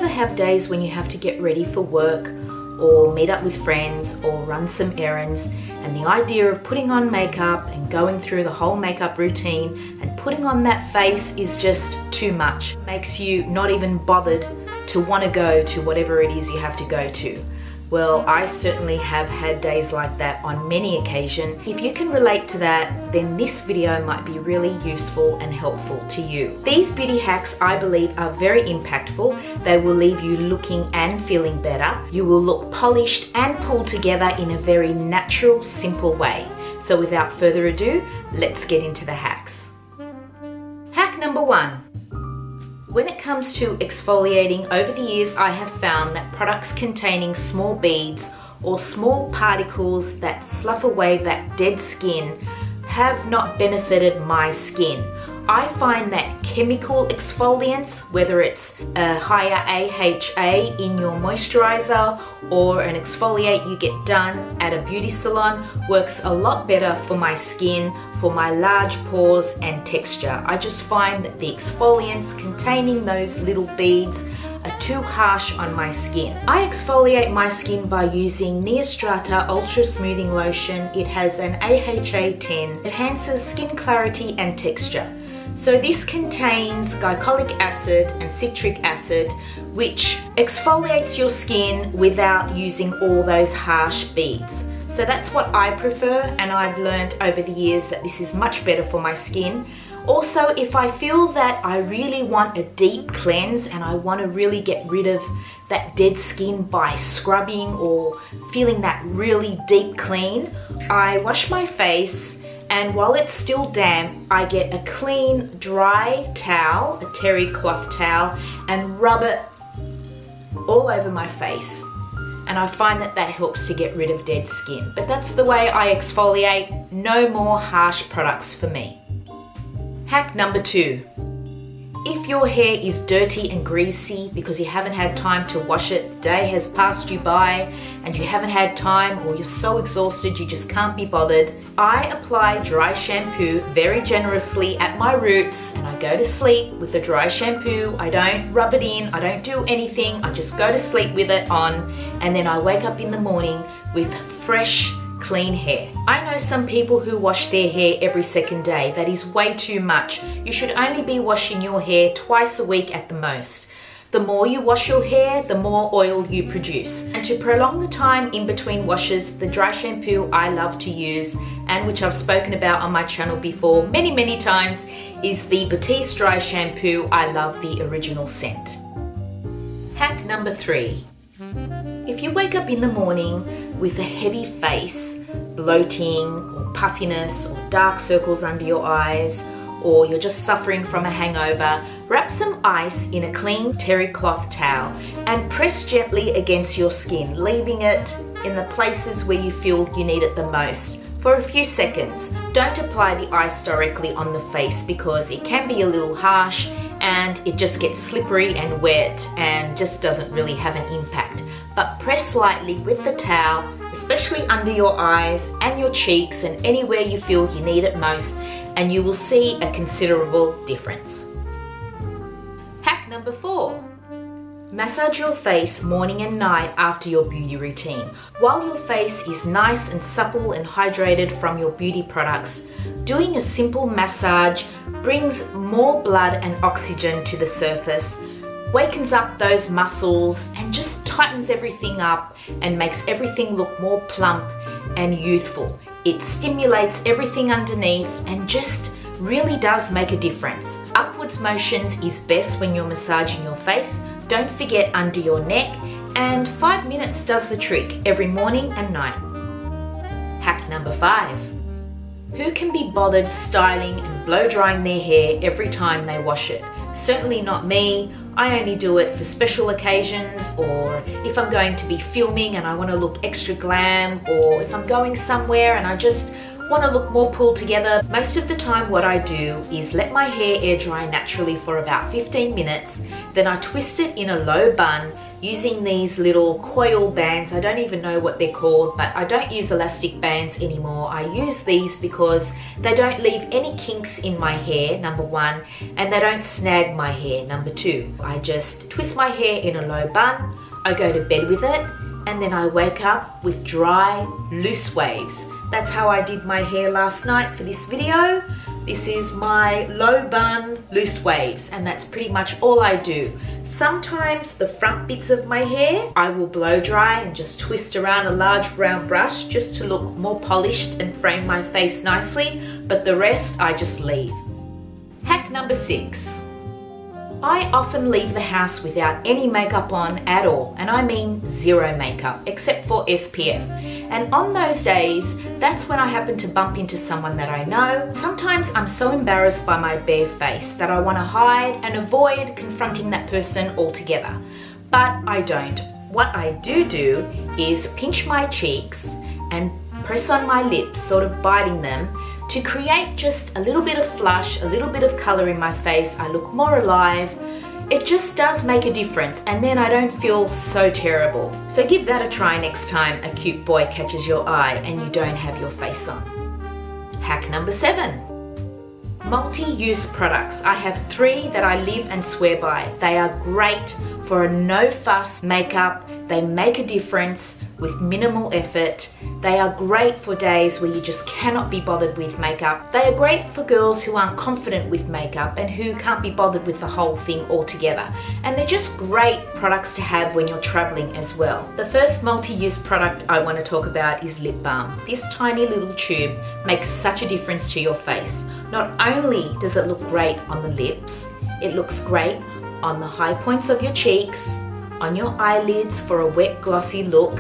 Have days when you have to get ready for work or meet up with friends or run some errands, and the idea of putting on makeup and going through the whole makeup routine and putting on that face is just too much. It makes you not even bothered to want to go to whatever it is you have to go to. Well, I certainly have had days like that on many occasions. If you can relate to that, then this video might be really useful and helpful to you. These beauty hacks, I believe, are very impactful. They will leave you looking and feeling better. You will look polished and pulled together in a very natural, simple way. So without further ado, let's get into the hacks. Hack number 1. When it comes to exfoliating, over the years I have found that products containing small beads or small particles that slough away that dead skin have not benefited my skin. I find that chemical exfoliants, whether it's a higher AHA in your moisturizer or an exfoliate you get done at a beauty salon, works a lot better for my skin, for my large pores and texture. I just find that the exfoliants containing those little beads are too harsh on my skin. I exfoliate my skin by using Neostrata Ultra Smoothing Lotion. It has an AHA 10, enhances skin clarity and texture. So this contains glycolic acid and citric acid, which exfoliates your skin without using all those harsh beads. So that's what I prefer, and I've learned over the years that this is much better for my skin. Also, if I feel that I really want a deep cleanse and I want to really get rid of that dead skin by scrubbing or feeling that really deep clean, I wash my face, and while it's still damp, I get a clean, dry towel, a terry cloth towel, and rub it all over my face. And I find that that helps to get rid of dead skin. But that's the way I exfoliate. No more harsh products for me. Hack number 2. If your hair is dirty and greasy because you haven't had time to wash it, the day has passed you by and you haven't had time, or you're so exhausted you just can't be bothered, I apply dry shampoo very generously at my roots, and I go to sleep with the dry shampoo. I don't rub it in, I don't do anything, I just go to sleep with it on, and then I wake up in the morning with fresh, clean hair. I know some people who wash their hair every second day. That is way too much. You should only be washing your hair twice a week at the most. The more you wash your hair, the more oil you produce. And to prolong the time in between washes, the dry shampoo I love to use, and which I've spoken about on my channel before many times, is the Batiste dry shampoo. I love the original scent. Hack number 3. If you wake up in the morning with a heavy face, bloating or puffiness or dark circles under your eyes, or you're just suffering from a hangover, wrap some ice in a clean terry cloth towel and press gently against your skin, leaving it in the places where you feel you need it the most for a few seconds. Don't apply the ice directly on the face because it can be a little harsh and it just gets slippery and wet and just doesn't really have an impact. But press lightly with the towel, especially under your eyes and your cheeks and anywhere you feel you need it most, and you will see a considerable difference. Hack number 4. Massage your face morning and night after your beauty routine. While your face is nice and supple and hydrated from your beauty products, doing a simple massage brings more blood and oxygen to the surface, wakens up those muscles and just tightens everything up and makes everything look more plump and youthful. It stimulates everything underneath and just really does make a difference. Upwards motions is best when you're massaging your face. Don't forget under your neck, and 5 minutes does the trick every morning and night. Hack number 5. Who can be bothered styling and blow drying their hair every time they wash it? Certainly not me. I only do it for special occasions, or if I'm going to be filming and I want to look extra glam, or if I'm going somewhere and I just want to look more pulled together, most of the time what I do is let my hair air dry naturally for about 15 minutes. Then I twist it in a low bun using these little coil bands. I don't even know what they're called, but I don't use elastic bands anymore. I use these because they don't leave any kinks in my hair, number one, and they don't snag my hair, number two. I just twist my hair in a low bun, I go to bed with it, and then I wake up with dry, loose waves. That's how I did my hair last night for this video. This is my low bun, loose waves, and that's pretty much all I do. Sometimes the front bits of my hair, I will blow dry and just twist around a large brown brush just to look more polished and frame my face nicely, but the rest I just leave. Hack number 6. I often leave the house without any makeup on at all, and I mean zero makeup, except for SPF. And on those days, that's when I happen to bump into someone that I know. Sometimes I'm so embarrassed by my bare face that I want to hide and avoid confronting that person altogether. But I don't. What I do is pinch my cheeks and press on my lips, sort of biting them, to create just a little bit of flush, a little bit of color in my face. I look more alive. It just does make a difference, and then I don't feel so terrible. So give that a try next time a cute boy catches your eye and you don't have your face on. Hack number 7. Multi-use products. I have 3 that I live and swear by. They are great for a no-fuss makeup. They make a difference with minimal effort. They are great for days where you just cannot be bothered with makeup. They are great for girls who aren't confident with makeup and who can't be bothered with the whole thing altogether. And they're just great products to have when you're traveling as well. The first multi-use product I want to talk about is lip balm. This tiny little tube makes such a difference to your face. Not only does it look great on the lips, it looks great on the high points of your cheeks, on your eyelids for a wet glossy look,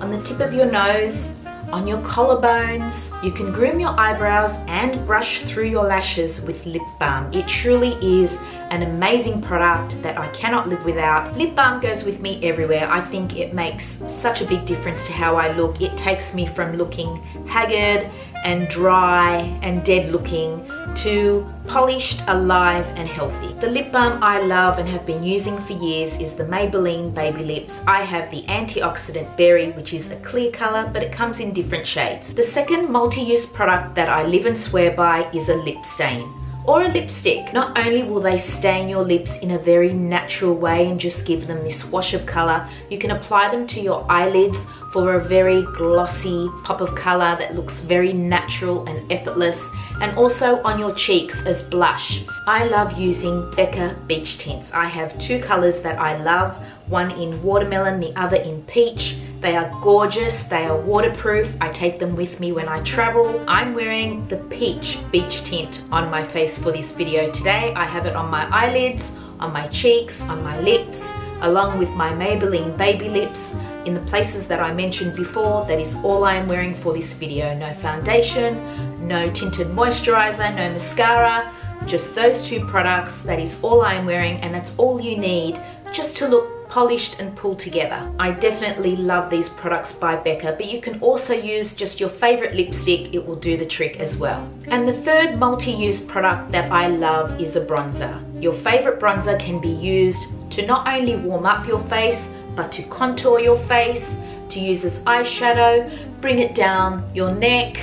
on the tip of your nose, on your collarbones. You can groom your eyebrows and brush through your lashes with lip balm. It truly is an amazing product that I cannot live without. Lip balm goes with me everywhere. I think it makes such a big difference to how I look. It takes me from looking haggard and dry and dead looking to polished, alive and healthy. The lip balm I love and have been using for years is the Maybelline Baby Lips. I have the Anti-Oxidant Berry, which is a clear color, but it comes in different shades. The second multi-use product that I live and swear by is a lip stain or a lipstick. Not only will they stain your lips in a very natural way and just give them this wash of color, you can apply them to your eyelids for a very glossy pop of color that looks very natural and effortless, and also on your cheeks as blush. I love using Becca Beach Tints. I have 2 colors that I love, one in watermelon, the other in peach. They are gorgeous, they are waterproof. I take them with me when I travel. I'm wearing the peach beach tint on my face for this video today. I have it on my eyelids, on my cheeks, on my lips, along with my Maybelline Baby Lips. In the places that I mentioned before, that is all I am wearing for this video. No foundation, no tinted moisturizer, no mascara, just those 2 products. That is all I am wearing, and that's all you need just to look polished and pulled together. I definitely love these products by Becca, but you can also use just your favorite lipstick. It will do the trick as well. And the third multi-use product that I love is a bronzer. Your favorite bronzer can be used to not only warm up your face, but to contour your face, to use as eyeshadow, bring it down your neck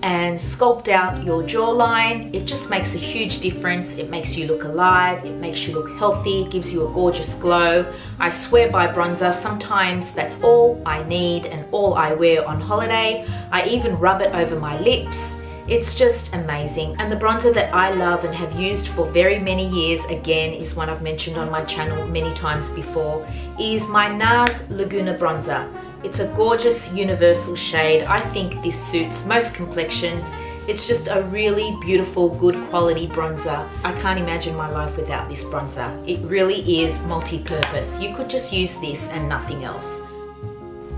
and sculpt out your jawline. It just makes a huge difference. It makes you look alive, it makes you look healthy, gives you a gorgeous glow. I swear by bronzer. Sometimes that's all I need and all I wear on holiday. I even rub it over my lips. It's just amazing. And the bronzer that I love and have used for very many years, again, is one I've mentioned on my channel many times before, is my Nars Laguna bronzer. It's a gorgeous universal shade. I think this suits most complexions. It's just a really beautiful, good quality bronzer. I can't imagine my life without this bronzer. It really is multi-purpose. You could just use this and nothing else.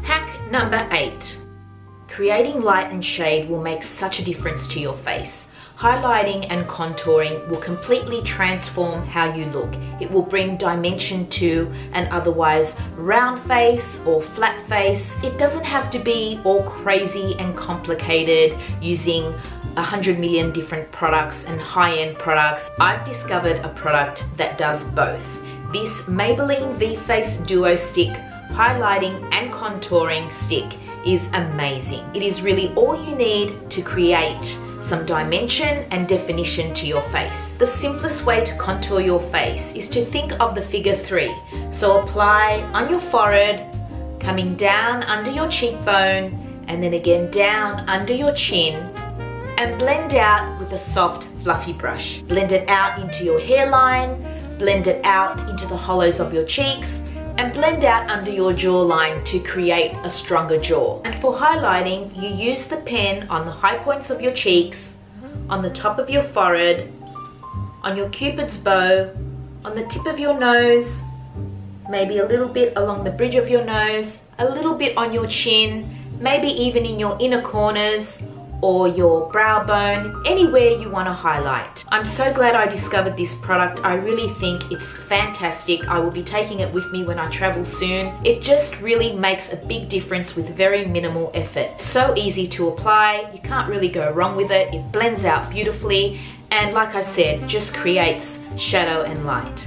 Hack number 8. Creating light and shade will make such a difference to your face. highlighting and contouring will completely transform how you look. It will bring dimension to an otherwise round face or flat face. It doesn't have to be all crazy and complicated using 100 million different products and high-end products. I've discovered a product that does both. This Maybelline V-Face Duo Stick highlighting and contouring stick is amazing. It is really all you need to create some dimension and definition to your face. The simplest way to contour your face is to think of the figure 3. So apply on your forehead, coming down under your cheekbone, and then again down under your chin, and blend out with a soft, fluffy brush. Blend it out into your hairline, blend it out into the hollows of your cheeks, and blend out under your jawline to create a stronger jaw. And for highlighting, you use the pen on the high points of your cheeks, on the top of your forehead, on your cupid's bow, on the tip of your nose, maybe a little bit along the bridge of your nose, a little bit on your chin, maybe even in your inner corners, or your brow bone, anywhere you want to highlight. I'm so glad I discovered this product. I really think it's fantastic. I will be taking it with me when I travel soon. It just really makes a big difference with very minimal effort. So easy to apply, you can't really go wrong with it. It blends out beautifully, and like I said, just creates shadow and light.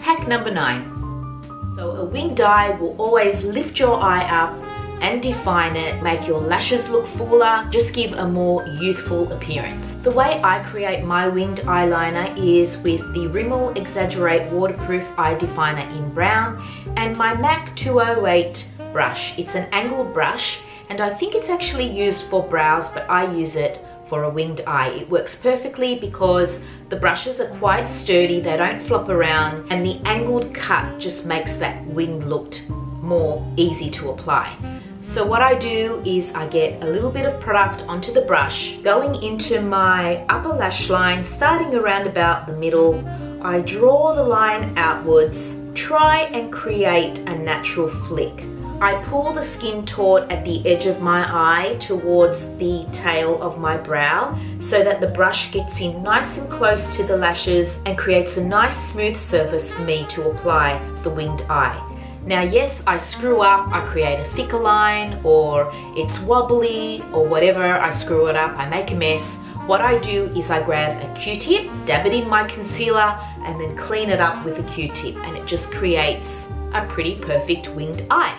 Hack number 9. So a winged eye will always lift your eye up and define it, make your lashes look fuller, just give a more youthful appearance. The way I create my winged eyeliner is with the Rimmel Exaggerate Waterproof Eye Definer in brown and my MAC 208 brush. It's an angled brush and I think it's actually used for brows, but I use it for a winged eye. It works perfectly because the brushes are quite sturdy, they don't flop around, and the angled cut just makes that wing look more easy to apply. So what I do is I get a little bit of product onto the brush, going into my upper lash line, starting around about the middle. I draw the line outwards, try and create a natural flick. I pull the skin taut at the edge of my eye towards the tail of my brow so that the brush gets in nice and close to the lashes and creates a nice smooth surface for me to apply the winged eye. Now yes, I screw up, I create a thicker line, or it's wobbly, or whatever, I screw it up, I make a mess. What I do is I grab a Q-tip, dab it in my concealer, and then clean it up with a Q-tip, and it just creates a pretty perfect winged eye.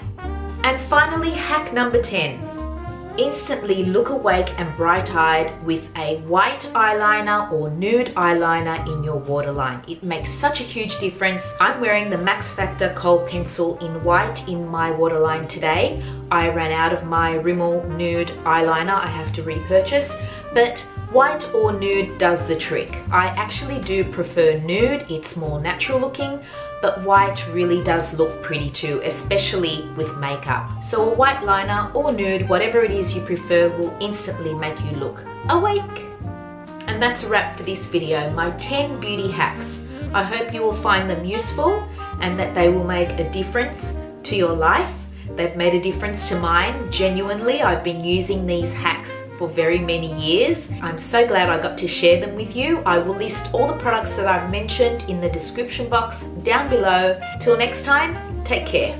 And finally, hack number 10. Instantly look awake and bright-eyed with a white eyeliner or nude eyeliner in your waterline. It makes such a huge difference. I'm wearing the Max Factor Khol pencil in white in my waterline today. I ran out of my Rimmel nude eyeliner. I have to repurchase, but white or nude does the trick. I actually do prefer nude. It's more natural looking, but white really does look pretty too, especially with makeup. So a white liner or nude, whatever it is you prefer, will instantly make you look awake. And that's a wrap for this video, my 10 beauty hacks. I hope you will find them useful and that they will make a difference to your life. They've made a difference to mine. Genuinely, I've been using these hacks for very many years. I'm so glad I got to share them with you. I will list all the products that I've mentioned in the description box down below. Till next time, take care.